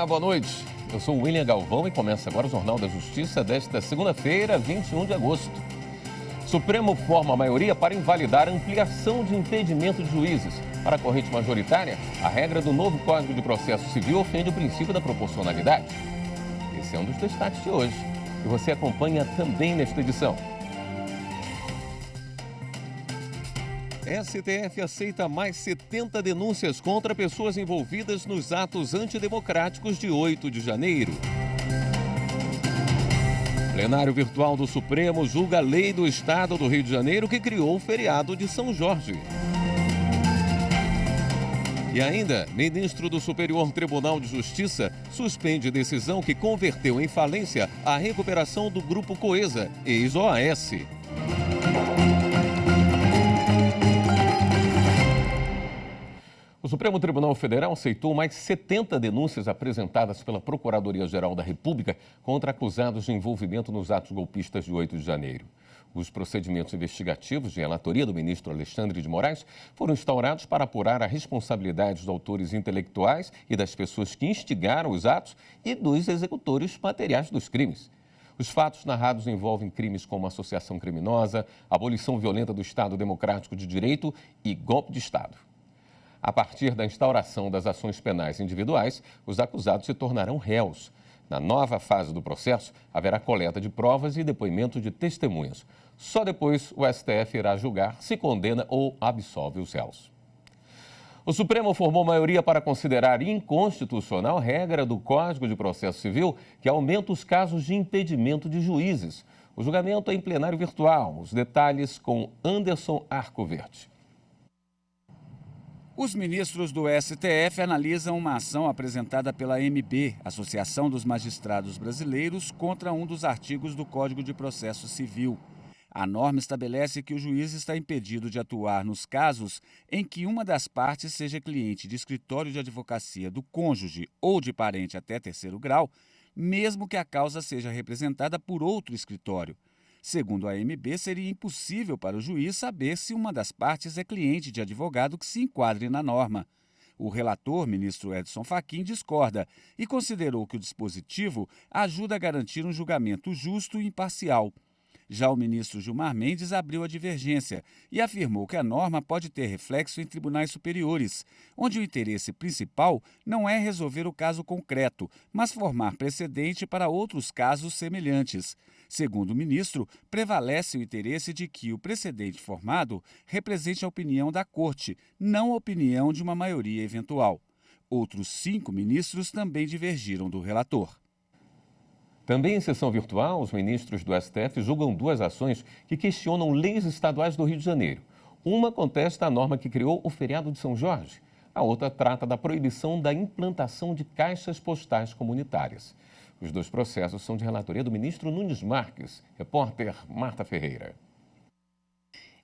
boa noite. Eu sou o William Galvão e começa agora o Jornal da Justiça desta segunda-feira, 21 de agosto. Supremo forma a maioria para invalidar a ampliação de impedimento de juízes. Para a corrente majoritária, a regra do novo Código de Processo Civil ofende o princípio da proporcionalidade. Esse é um dos destaques de hoje, que você acompanha também nesta edição. STF aceita mais 70 denúncias contra pessoas envolvidas nos atos antidemocráticos de 8 de janeiro. Plenário virtual do Supremo julga a lei do Estado do Rio de Janeiro que criou o feriado de São Jorge. E ainda, ministro do Superior Tribunal de Justiça suspende decisão que converteu em falência a recuperação do Grupo Coesa, ex-OAS. O Supremo Tribunal Federal aceitou mais 70 denúncias apresentadas pela Procuradoria-Geral da República contra acusados de envolvimento nos atos golpistas de 8 de janeiro. Os procedimentos investigativos de relatoria do ministro Alexandre de Moraes foram instaurados para apurar a responsabilidade dos autores intelectuais e das pessoas que instigaram os atos e dos executores materiais dos crimes. Os fatos narrados envolvem crimes como associação criminosa, abolição violenta do Estado Democrático de Direito e golpe de Estado. A partir da instauração das ações penais individuais, os acusados se tornarão réus. Na nova fase do processo, haverá coleta de provas e depoimento de testemunhas. Só depois o STF irá julgar se condena ou absolve os réus. O Supremo formou maioria para considerar inconstitucional regra do Código de Processo Civil que aumenta os casos de impedimento de juízes. O julgamento é em plenário virtual. Os detalhes com Anderson Arcoverde. Os ministros do STF analisam uma ação apresentada pela AMB, Associação dos Magistrados Brasileiros, contra um dos artigos do Código de Processo Civil. A norma estabelece que o juiz está impedido de atuar nos casos em que uma das partes seja cliente de escritório de advocacia do cônjuge ou de parente até terceiro grau, mesmo que a causa seja representada por outro escritório. Segundo a AMB, seria impossível para o juiz saber se uma das partes é cliente de advogado que se enquadre na norma. O relator, ministro Edson Fachin, discorda e considerou que o dispositivo ajuda a garantir um julgamento justo e imparcial. Já o ministro Gilmar Mendes abriu a divergência e afirmou que a norma pode ter reflexo em tribunais superiores, onde o interesse principal não é resolver o caso concreto, mas formar precedente para outros casos semelhantes. Segundo o ministro, prevalece o interesse de que o precedente formado represente a opinião da Corte, não a opinião de uma maioria eventual. Outros 5 ministros também divergiram do relator. Também em sessão virtual, os ministros do STF julgam 2 ações que questionam leis estaduais do Rio de Janeiro. Uma contesta a norma que criou o feriado de São Jorge. A outra trata da proibição da implantação de caixas postais comunitárias. Os 2 processos são de relatoria do ministro Nunes Marques. Repórter Marta Ferreira.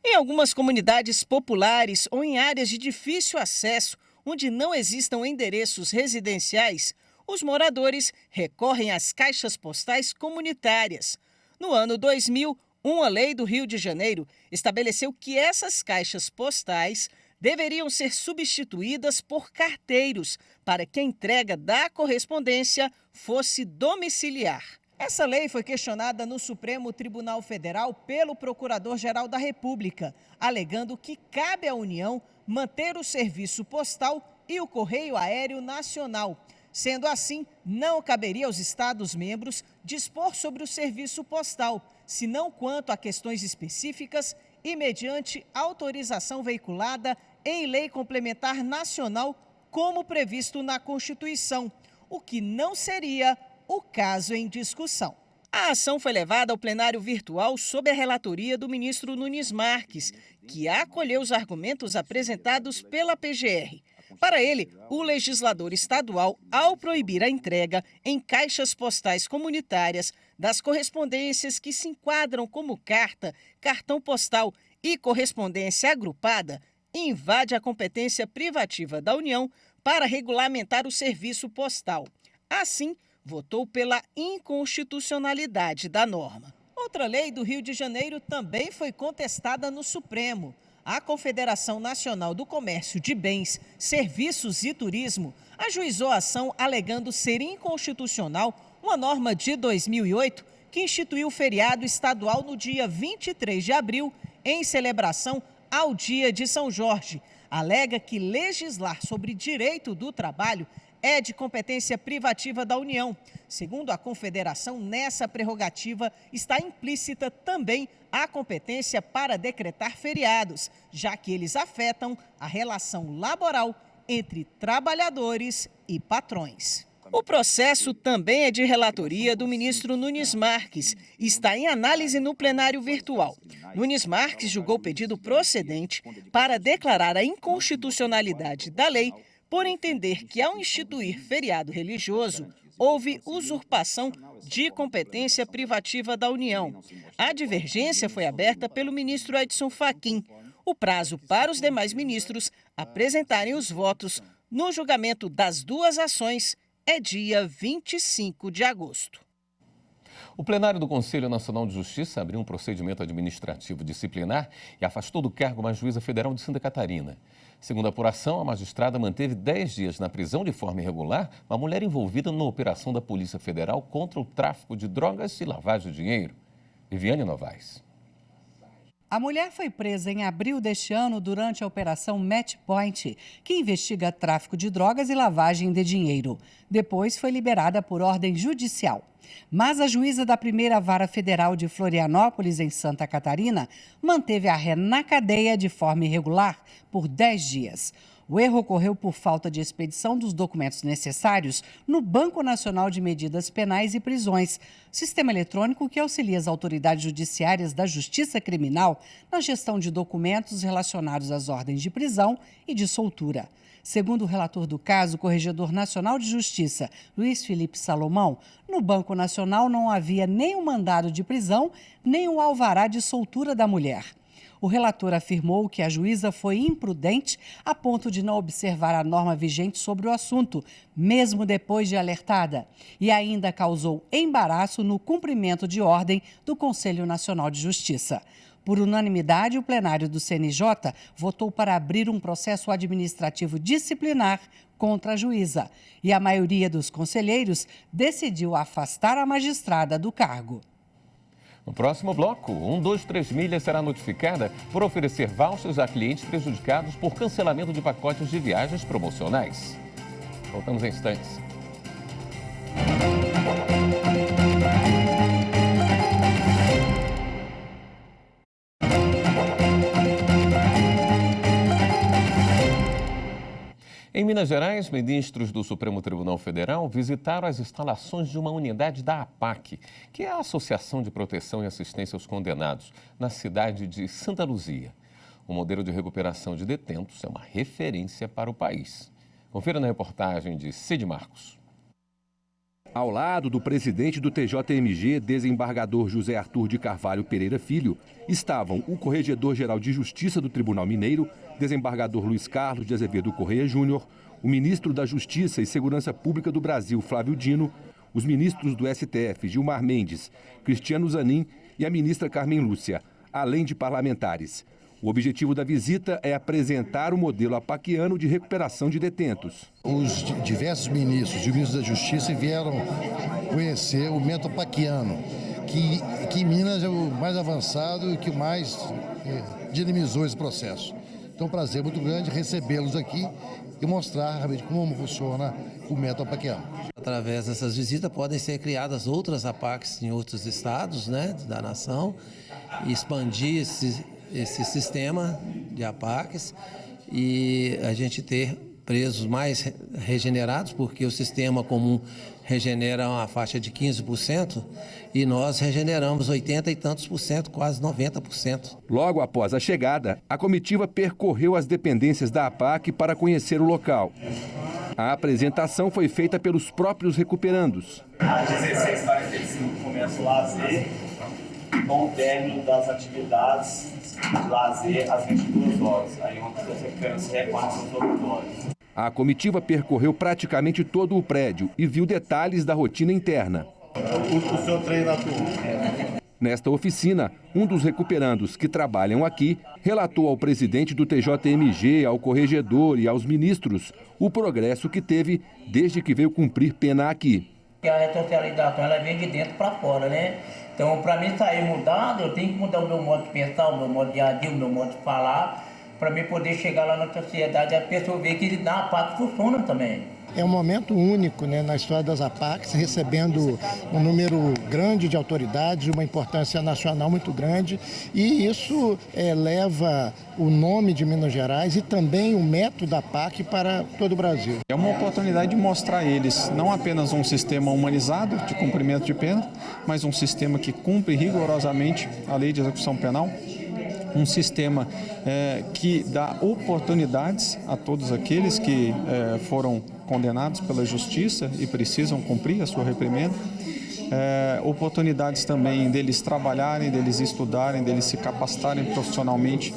Em algumas comunidades populares ou em áreas de difícil acesso, onde não existam endereços residenciais, os moradores recorrem às caixas postais comunitárias. No ano 2000, uma lei do Rio de Janeiro estabeleceu que essas caixas postais deveriam ser substituídas por carteiros para que a entrega da correspondência fosse domiciliar. Essa lei foi questionada no Supremo Tribunal Federal pelo Procurador-Geral da República, alegando que cabe à União manter o serviço postal e o Correio Aéreo Nacional. Sendo assim, não caberia aos Estados-membros dispor sobre o serviço postal, senão quanto a questões específicas e mediante autorização veiculada em lei complementar nacional, como previsto na Constituição, o que não seria o caso em discussão. A ação foi levada ao plenário virtual sob a relatoria do ministro Nunes Marques, que acolheu os argumentos apresentados pela PGR. Para ele, o legislador estadual, ao proibir a entrega em caixas postais comunitárias das correspondências que se enquadram como carta, cartão postal e correspondência agrupada, invade a competência privativa da União para regulamentar o serviço postal. Assim, votou pela inconstitucionalidade da norma. Outra lei do Rio de Janeiro também foi contestada no Supremo. A Confederação Nacional do Comércio de Bens, Serviços e Turismo ajuizou a ação alegando ser inconstitucional uma norma de 2008 que instituiu o feriado estadual no dia 23 de abril, em celebração ao Dia de São Jorge. Alega que legislar sobre direito do trabalho é de competência privativa da União. Segundo a Confederação, nessa prerrogativa está implícita também a competência para decretar feriados, já que eles afetam a relação laboral entre trabalhadores e patrões. O processo também é de relatoria do ministro Nunes Marques e está em análise no plenário virtual. Nunes Marques julgou o pedido procedente para declarar a inconstitucionalidade da lei por entender que, ao instituir feriado religioso, houve usurpação de competência privativa da União. A divergência foi aberta pelo ministro Edson Fachin. O prazo para os demais ministros apresentarem os votos no julgamento das duas ações é dia 25 de agosto. O plenário do Conselho Nacional de Justiça abriu um procedimento administrativo disciplinar e afastou do cargo uma juíza federal de Santa Catarina. Segundo a apuração, a magistrada manteve 10 dias na prisão de forma irregular uma mulher envolvida numa operação da Polícia Federal contra o tráfico de drogas e lavagem de dinheiro. Viviane Novaes. A mulher foi presa em abril deste ano durante a Operação Match Point, que investiga tráfico de drogas e lavagem de dinheiro. Depois foi liberada por ordem judicial. Mas a juíza da primeira vara federal de Florianópolis, em Santa Catarina, manteve a ré na cadeia de forma irregular por 10 dias. O erro ocorreu por falta de expedição dos documentos necessários no Banco Nacional de Medidas Penais e Prisões, sistema eletrônico que auxilia as autoridades judiciárias da Justiça Criminal na gestão de documentos relacionados às ordens de prisão e de soltura. Segundo o relator do caso, o Corregedor Nacional de Justiça, Luiz Felipe Salomão, no Banco Nacional não havia nem o mandado de prisão, nem o alvará de soltura da mulher. O relator afirmou que a juíza foi imprudente a ponto de não observar a norma vigente sobre o assunto, mesmo depois de alertada, e ainda causou embaraço no cumprimento de ordem do Conselho Nacional de Justiça. Por unanimidade, o plenário do CNJ votou para abrir um processo administrativo disciplinar contra a juíza, e a maioria dos conselheiros decidiu afastar a magistrada do cargo. No próximo bloco, 123 Milhas será notificada por oferecer vouchers a clientes prejudicados por cancelamento de pacotes de viagens promocionais. Voltamos em instantes. Em Minas Gerais, ministros do Supremo Tribunal Federal visitaram as instalações de uma unidade da APAC, que é a Associação de Proteção e Assistência aos Condenados, na cidade de Santa Luzia. O modelo de recuperação de detentos é uma referência para o país. Confira na reportagem de Cid Marcos. Ao lado do presidente do TJMG, desembargador José Arthur de Carvalho Pereira Filho, estavam o Corregedor-Geral de Justiça do Tribunal Mineiro, desembargador Luiz Carlos de Azevedo Correia Júnior, o ministro da Justiça e Segurança Pública do Brasil, Flávio Dino, os ministros do STF, Gilmar Mendes, Cristiano Zanin e a ministra Carmen Lúcia, além de parlamentares. O objetivo da visita é apresentar o modelo apaquiano de recuperação de detentos. Os diversos ministros e o ministro da Justiça vieram conhecer o método apaquiano, que em Minas é o mais avançado e que mais dinamizou esse processo. Então, é um prazer muito grande recebê-los aqui e mostrar realmente como funciona o método apaquiano. Através dessas visitas podem ser criadas outras APACs em outros estados, né, da nação, e expandir esse sistema de APACs e a gente ter presos mais regenerados, porque o sistema comum regenera uma faixa de 15% e nós regeneramos 80 e tantos por cento, quase 90%. Logo após a chegada, a comitiva percorreu as dependências da APAC para conhecer o local. A apresentação foi feita pelos próprios recuperandos. Às 16h45 começa o lazer, com o término das atividades de lazer às 22 horas. Aí onde os recuperantes recorrem seus dormitórios. A comitiva percorreu praticamente todo o prédio e viu detalhes da rotina interna. O senhor treina a turma? Nesta oficina, um dos recuperandos que trabalham aqui relatou ao presidente do TJMG, ao corregedor e aos ministros o progresso que teve desde que veio cumprir pena aqui. A ressocialização ela vem de dentro para fora, né? Então, para mim sair mudado, eu tenho que mudar o meu modo de pensar, o meu modo de agir, o meu modo de falar, para mim poder chegar lá na sociedade e a pessoa ver que na APAC funciona também. É um momento único, né, na história das APACs, recebendo um número grande de autoridades, uma importância nacional muito grande, e isso leva o nome de Minas Gerais e também o método da APAC para todo o Brasil. É uma oportunidade de mostrar a eles não apenas um sistema humanizado de cumprimento de pena, mas um sistema que cumpre rigorosamente a lei de execução penal, um sistema que dá oportunidades a todos aqueles que foram condenados pela justiça e precisam cumprir a sua reprimenda, oportunidades também deles trabalharem, deles estudarem, deles se capacitarem profissionalmente,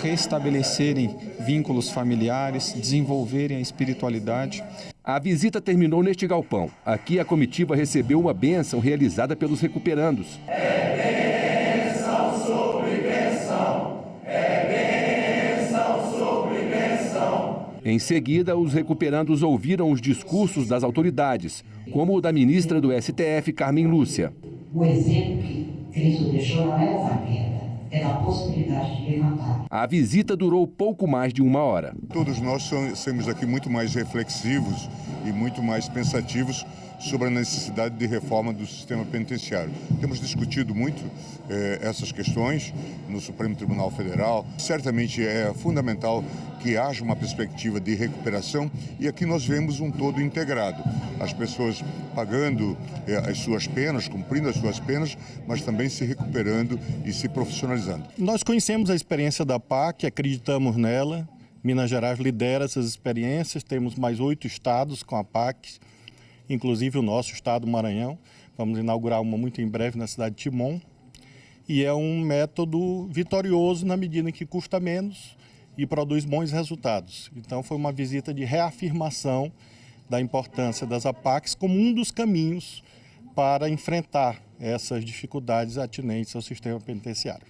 restabelecerem vínculos familiares, desenvolverem a espiritualidade. A visita terminou neste galpão. Aqui a comitiva recebeu uma bênção realizada pelos recuperandos. Em seguida, os recuperandos ouviram os discursos das autoridades, como o da ministra do STF, Carmen Lúcia. O exemplo que Cristo deixou não é da queda, é da possibilidade de levantar. A visita durou pouco mais de 1 hora. Todos nós somos aqui muito mais reflexivos e muito mais pensativos sobre a necessidade de reforma do sistema penitenciário. Temos discutido muito essas questões no Supremo Tribunal Federal. Certamente é fundamental que haja uma perspectiva de recuperação e aqui nós vemos um todo integrado. As pessoas pagando as suas penas, cumprindo as suas penas, mas também se recuperando e se profissionalizando. Nós conhecemos a experiência da APAC, acreditamos nela. Minas Gerais lidera essas experiências, temos mais 8 estados com a APAC, inclusive o nosso estado, Maranhão. Vamos inaugurar uma muito em breve na cidade de Timon. E é um método vitorioso na medida em que custa menos e produz bons resultados. Então foi uma visita de reafirmação da importância das APACs como um dos caminhos para enfrentar essas dificuldades atinentes ao sistema penitenciário.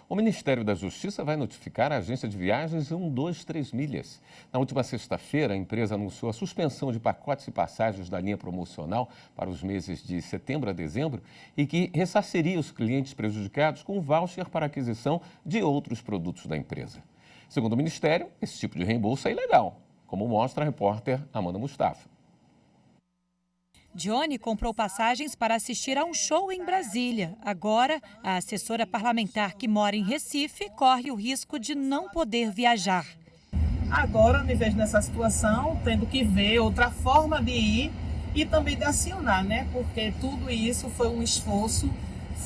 O Ministério da Justiça vai notificar a agência de viagens 123 Milhas. Na última sexta-feira, a empresa anunciou a suspensão de pacotes e passagens da linha promocional para os meses de setembro a dezembro e que ressarciria os clientes prejudicados com voucher para aquisição de outros produtos da empresa. Segundo o Ministério, esse tipo de reembolso é ilegal, como mostra a repórter Amanda Mustafa. Johnny comprou passagens para assistir a um show em Brasília. Agora, a assessora parlamentar que mora em Recife corre o risco de não poder viajar. Agora, me vejo nessa situação, tendo que ver outra forma de ir e também de acionar, né? Porque tudo isso foi um esforço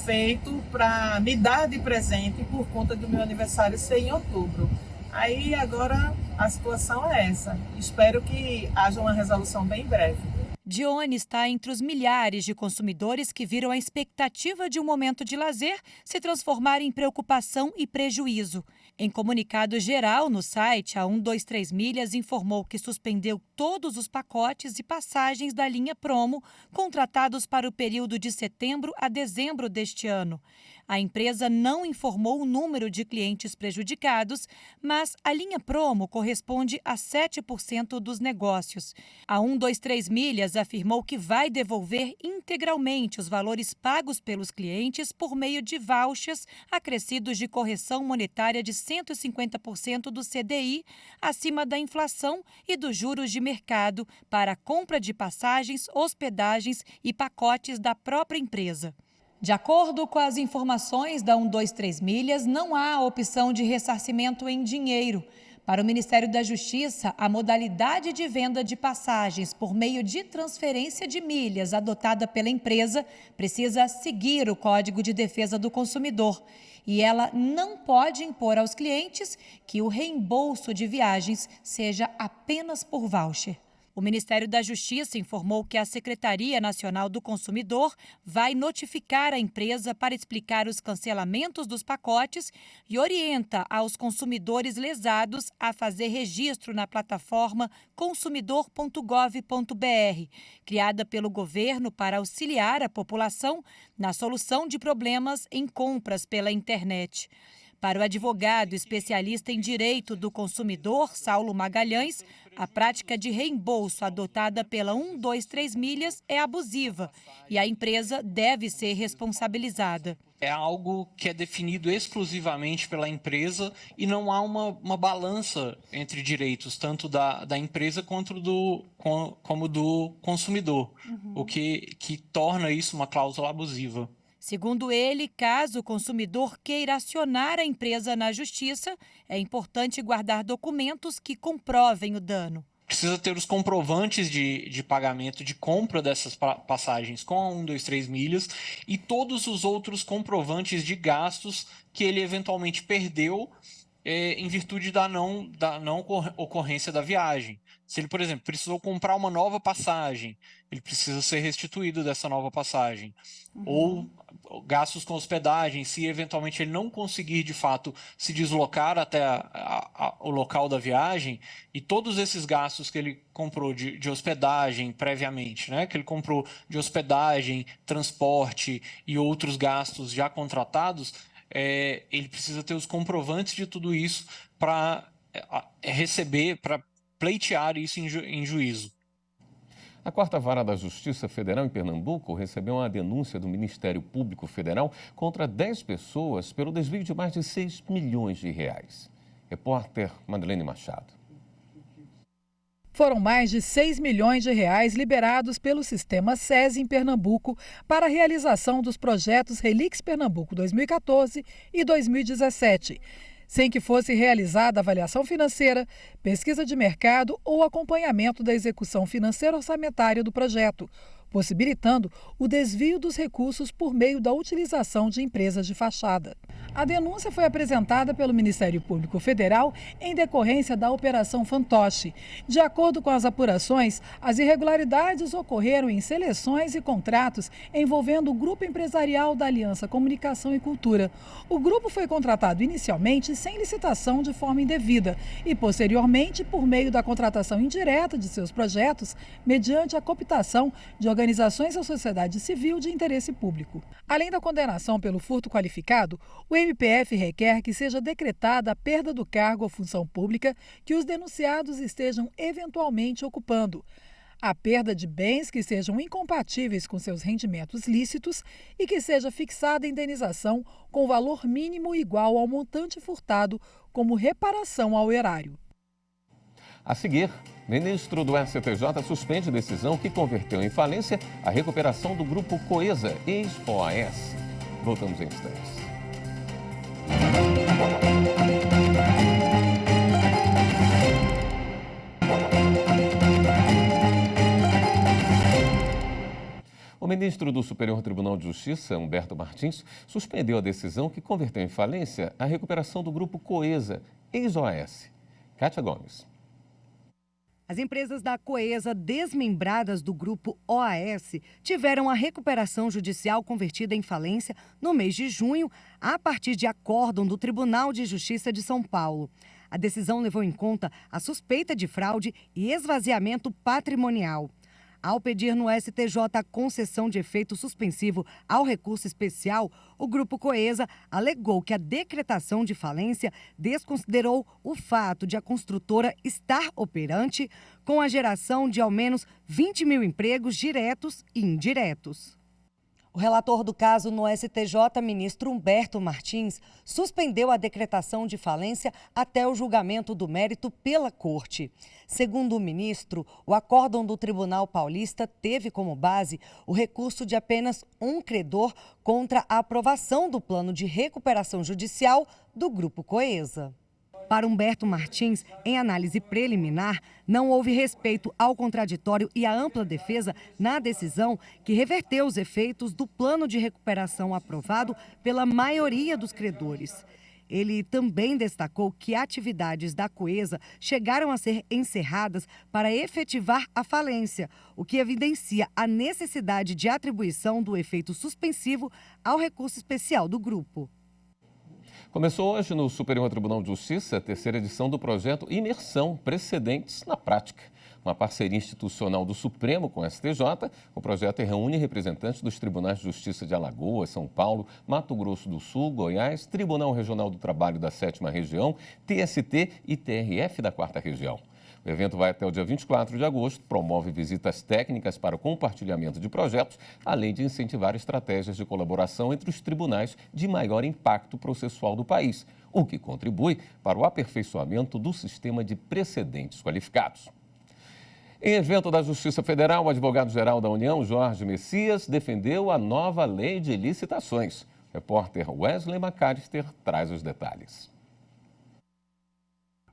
feito para me dar de presente por conta do meu aniversário ser em outubro. Aí, agora, a situação é essa. Espero que haja uma resolução bem breve. Dione está entre os milhares de consumidores que viram a expectativa de um momento de lazer se transformar em preocupação e prejuízo. Em comunicado geral no site, a 123 Milhas informou que suspendeu todos os pacotes e passagens da linha Promo contratados para o período de setembro a dezembro deste ano. A empresa não informou o número de clientes prejudicados, mas a linha Promo corresponde a 7% dos negócios. A 123 Milhas afirmou que vai devolver integralmente os valores pagos pelos clientes por meio de vouchers acrescidos de correção monetária de 150% do CDI, acima da inflação e dos juros de mercado, para a compra de passagens, hospedagens e pacotes da própria empresa. De acordo com as informações da 123 Milhas, não há opção de ressarcimento em dinheiro. Para o Ministério da Justiça, a modalidade de venda de passagens por meio de transferência de milhas adotada pela empresa precisa seguir o Código de Defesa do Consumidor. E ela não pode impor aos clientes que o reembolso de viagens seja apenas por voucher. O O Ministério da Justiça informou que a Secretaria Nacional do Consumidor vai notificar a empresa para explicar os cancelamentos dos pacotes e orienta aos consumidores lesados a fazer registro na plataforma consumidor.gov.br, criada pelo governo para auxiliar a população na solução de problemas em compras pela internet. Para o advogado especialista em direito do consumidor, Saulo Magalhães, a prática de reembolso adotada pela 123 Milhas é abusiva e a empresa deve ser responsabilizada. É algo que é definido exclusivamente pela empresa e não há uma balança entre direitos, tanto da empresa como do consumidor, o que torna isso uma cláusula abusiva. Segundo ele, caso o consumidor queira acionar a empresa na justiça, é importante guardar documentos que comprovem o dano. Precisa ter os comprovantes de pagamento de compra dessas passagens com a 123 Milhas e todos os outros comprovantes de gastos que ele eventualmente perdeu em virtude da não ocorrência da viagem. Se ele, por exemplo, precisou comprar uma nova passagem, ele precisa ser restituído dessa nova passagem. Ou gastos com hospedagem, se eventualmente ele não conseguir, de fato, se deslocar até o local da viagem, e todos esses gastos que ele comprou de hospedagem previamente, né, que ele comprou de hospedagem, transporte e outros gastos já contratados, ele precisa ter os comprovantes de tudo isso para receber, para pleitear isso em juízo. A Quarta Vara da Justiça Federal em Pernambuco recebeu uma denúncia do Ministério Público Federal contra 10 pessoas pelo desvio de mais de 6 milhões de reais. Repórter Madeleine Machado. Foram mais de 6 milhões de reais liberados pelo sistema SESI em Pernambuco para a realização dos projetos Relix Pernambuco 2014 e 2017. Sem que fosse realizada avaliação financeira, pesquisa de mercado ou acompanhamento da execução financeira orçamentária do projeto, possibilitando o desvio dos recursos por meio da utilização de empresas de fachada. A denúncia foi apresentada pelo Ministério Público Federal em decorrência da Operação Fantoche. De acordo com as apurações, as irregularidades ocorreram em seleções e contratos envolvendo o Grupo Empresarial da Aliança Comunicação e Cultura. O grupo foi contratado inicialmente sem licitação de forma indevida e, posteriormente, por meio da contratação indireta de seus projetos, mediante a cooptação de organizações da sociedade civil de interesse público. Além da condenação pelo furto qualificado, o MPF requer que seja decretada a perda do cargo ou função pública que os denunciados estejam eventualmente ocupando, a perda de bens que sejam incompatíveis com seus rendimentos lícitos e que seja fixada a indenização com valor mínimo igual ao montante furtado como reparação ao erário. A seguir, ministro do STJ suspende decisão que converteu em falência a recuperação do Grupo Coesa, ex-OAS. Voltamos em instantes. O ministro do Superior Tribunal de Justiça, Humberto Martins, suspendeu a decisão que converteu em falência a recuperação do Grupo Coesa, ex-OAS. Kátia Gomes. As empresas da Coesa, desmembradas do grupo OAS, tiveram a recuperação judicial convertida em falência no mês de junho, a partir de acórdão do Tribunal de Justiça de São Paulo. A decisão levou em conta a suspeita de fraude e esvaziamento patrimonial. Ao pedir no STJ a concessão de efeito suspensivo ao recurso especial, o Grupo Coesa alegou que a decretação de falência desconsiderou o fato de a construtora estar operante com a geração de ao menos 20 mil empregos diretos e indiretos. O relator do caso no STJ, ministro Humberto Martins, suspendeu a decretação de falência até o julgamento do mérito pela Corte. Segundo o ministro, o acórdão do Tribunal Paulista teve como base o recurso de apenas um credor contra a aprovação do plano de recuperação judicial do Grupo Coesa. Para Humberto Martins, em análise preliminar, não houve respeito ao contraditório e à ampla defesa na decisão que reverteu os efeitos do plano de recuperação aprovado pela maioria dos credores. Ele também destacou que atividades da Coesa chegaram a ser encerradas para efetivar a falência, o que evidencia a necessidade de atribuição do efeito suspensivo ao recurso especial do grupo. Começou hoje no Superior Tribunal de Justiça a terceira edição do projeto Imersão, Precedentes na Prática. Uma parceria institucional do Supremo com o STJ, o projeto reúne representantes dos Tribunais de Justiça de Alagoas, São Paulo, Mato Grosso do Sul, Goiás, Tribunal Regional do Trabalho da 7ª Região, TST e TRF da 4ª Região. O evento vai até o dia 24 de agosto, promove visitas técnicas para o compartilhamento de projetos, além de incentivar estratégias de colaboração entre os tribunais de maior impacto processual do país, o que contribui para o aperfeiçoamento do sistema de precedentes qualificados. Em evento da Justiça Federal, o advogado-geral da União, Jorge Messias, defendeu a nova lei de licitações. O repórter Wesley McAllister traz os detalhes.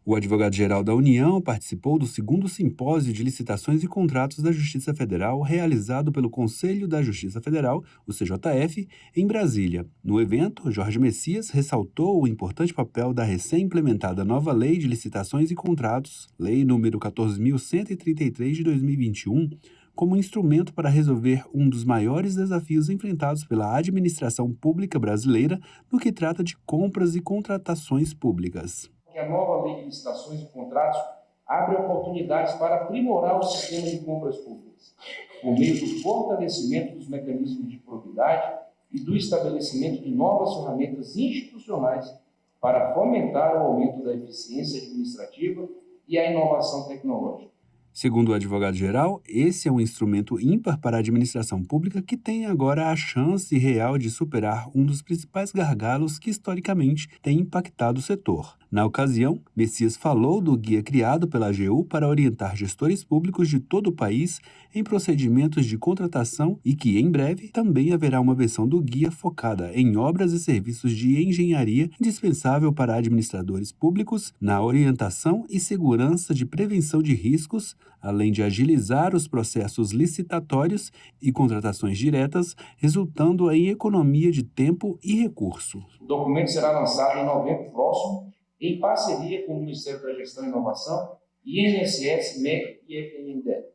O advogado-geral da União participou do 2º Simpósio de Licitações e Contratos da Justiça Federal, realizado pelo Conselho da Justiça Federal, o CJF, em Brasília. No evento, Jorge Messias ressaltou o importante papel da recém-implementada nova Lei de Licitações e Contratos, Lei número 14.133 de 2021, como instrumento para resolver um dos maiores desafios enfrentados pela administração pública brasileira no que trata de compras e contratações públicas. A nova lei de licitações e contratos abre oportunidades para aprimorar o sistema de compras públicas, por meio do fortalecimento dos mecanismos de probidade e do estabelecimento de novas ferramentas institucionais para fomentar o aumento da eficiência administrativa e a inovação tecnológica. Segundo o advogado-geral, esse é um instrumento ímpar para a administração pública que tem agora a chance real de superar um dos principais gargalos que historicamente tem impactado o setor. Na ocasião, Messias falou do guia criado pela AGU para orientar gestores públicos de todo o país em procedimentos de contratação e que, em breve, também haverá uma versão do guia focada em obras e serviços de engenharia indispensável para administradores públicos na orientação e segurança de prevenção de riscos, além de agilizar os processos licitatórios e contratações diretas, resultando em economia de tempo e recurso. O documento será lançado em novembro próximo, em parceria com o Ministério da Gestão e Inovação, INSS, MEC e FNDE.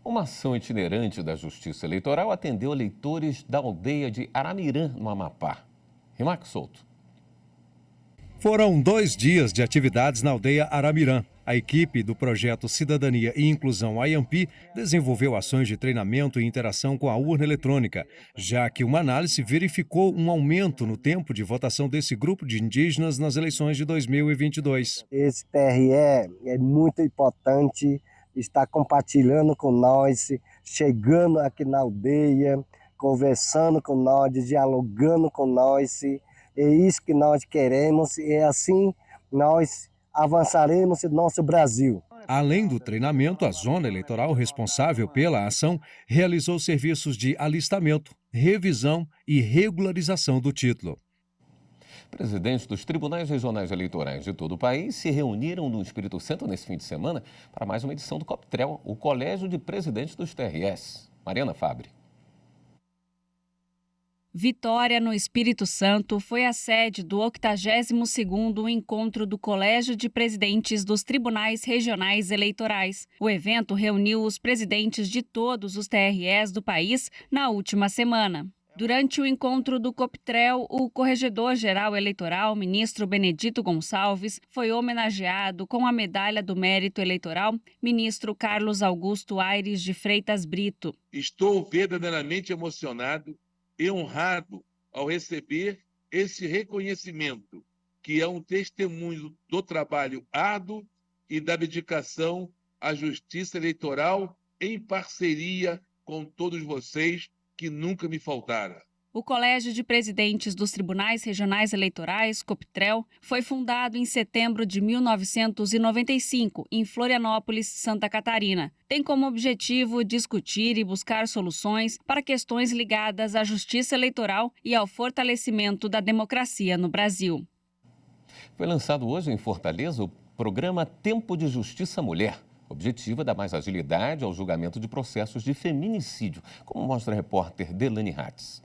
Uma ação itinerante da Justiça Eleitoral atendeu eleitores da aldeia de Aramirã, no Amapá. Rimac Souto. Foram 2 dias de atividades na aldeia Aramirã. A equipe do projeto Cidadania e Inclusão AIAMPI desenvolveu ações de treinamento e interação com a urna eletrônica, já que uma análise verificou um aumento no tempo de votação desse grupo de indígenas nas eleições de 2022. Esse TRE é muito importante, está compartilhando com nós, chegando aqui na aldeia, conversando com nós, dialogando com nós. É isso que nós queremos e assim nós avançaremos em nosso Brasil. Além do treinamento, a zona eleitoral responsável pela ação realizou serviços de alistamento, revisão e regularização do título. Presidentes dos tribunais regionais eleitorais de todo o país se reuniram no Espírito Santo nesse fim de semana para mais uma edição do COPTREL, o Colégio de Presidentes dos TRS. Mariana Fabre. Vitória, no Espírito Santo, foi a sede do 82º Encontro do Colégio de Presidentes dos Tribunais Regionais Eleitorais. O evento reuniu os presidentes de todos os TREs do país na última semana. Durante o encontro do COPTREL, o Corregedor-Geral Eleitoral, ministro Benedito Gonçalves, foi homenageado com a Medalha do Mérito Eleitoral, ministro Carlos Augusto Aires de Freitas Brito. Estou verdadeiramente emocionado e honrado ao receber esse reconhecimento, que é um testemunho do trabalho árduo e da dedicação à justiça eleitoral em parceria com todos vocês que nunca me faltaram. O Colégio de Presidentes dos Tribunais Regionais Eleitorais, COPTREL, foi fundado em setembro de 1995, em Florianópolis, Santa Catarina. Tem como objetivo discutir e buscar soluções para questões ligadas à justiça eleitoral e ao fortalecimento da democracia no Brasil. Foi lançado hoje em Fortaleza o programa Tempo de Justiça Mulher. O objetivo é dar mais agilidade ao julgamento de processos de feminicídio, como mostra a repórter Delane Hatz.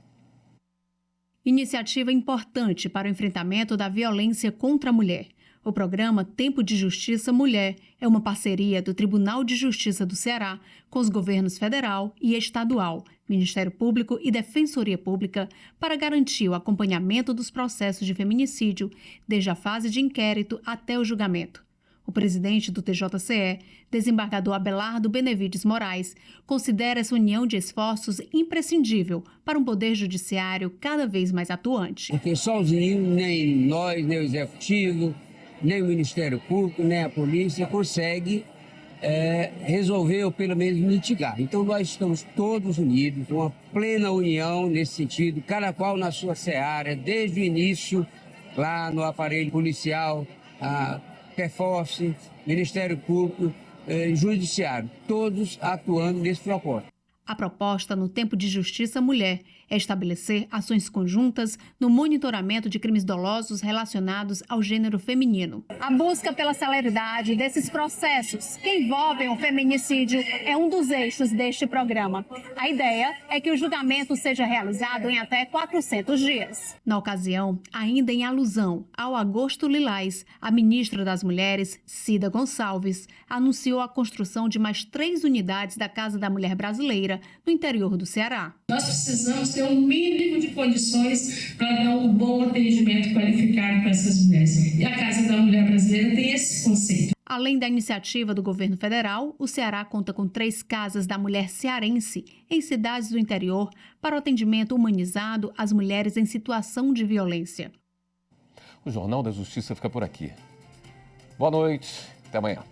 Iniciativa importante para o enfrentamento da violência contra a mulher. O programa Tempo de Justiça Mulher é uma parceria do Tribunal de Justiça do Ceará com os governos federal e estadual, Ministério Público e Defensoria Pública para garantir o acompanhamento dos processos de feminicídio, desde a fase de inquérito até o julgamento. O presidente do TJCE, desembargador Abelardo Benevides Moraes, considera essa união de esforços imprescindível para um poder judiciário cada vez mais atuante. Porque sozinho, nem nós, nem o Executivo, nem o Ministério Público, nem a polícia consegue resolver ou pelo menos mitigar. Então nós estamos todos unidos, uma plena união nesse sentido, cada qual na sua seara, desde o início, lá no aparelho policial, a PEFOF, Ministério Público, Judiciário, todos atuando nesse propósito. A proposta no Tempo de Justiça Mulher é estabelecer ações conjuntas no monitoramento de crimes dolosos relacionados ao gênero feminino. A busca pela celeridade desses processos que envolvem o feminicídio é um dos eixos deste programa. A ideia é que o julgamento seja realizado em até 400 dias. Na ocasião, ainda em alusão ao Agosto Lilás, a ministra das Mulheres, Cida Gonçalves, anunciou a construção de mais 3 unidades da Casa da Mulher Brasileira no interior do Ceará. Nós precisamos ter um mínimo de condições para dar um bom atendimento qualificado para essas mulheres. E a Casa da Mulher Brasileira tem esse conceito. Além da iniciativa do governo federal, o Ceará conta com 3 casas da mulher cearense em cidades do interior para o atendimento humanizado às mulheres em situação de violência. O Jornal da Justiça fica por aqui. Boa noite, até amanhã.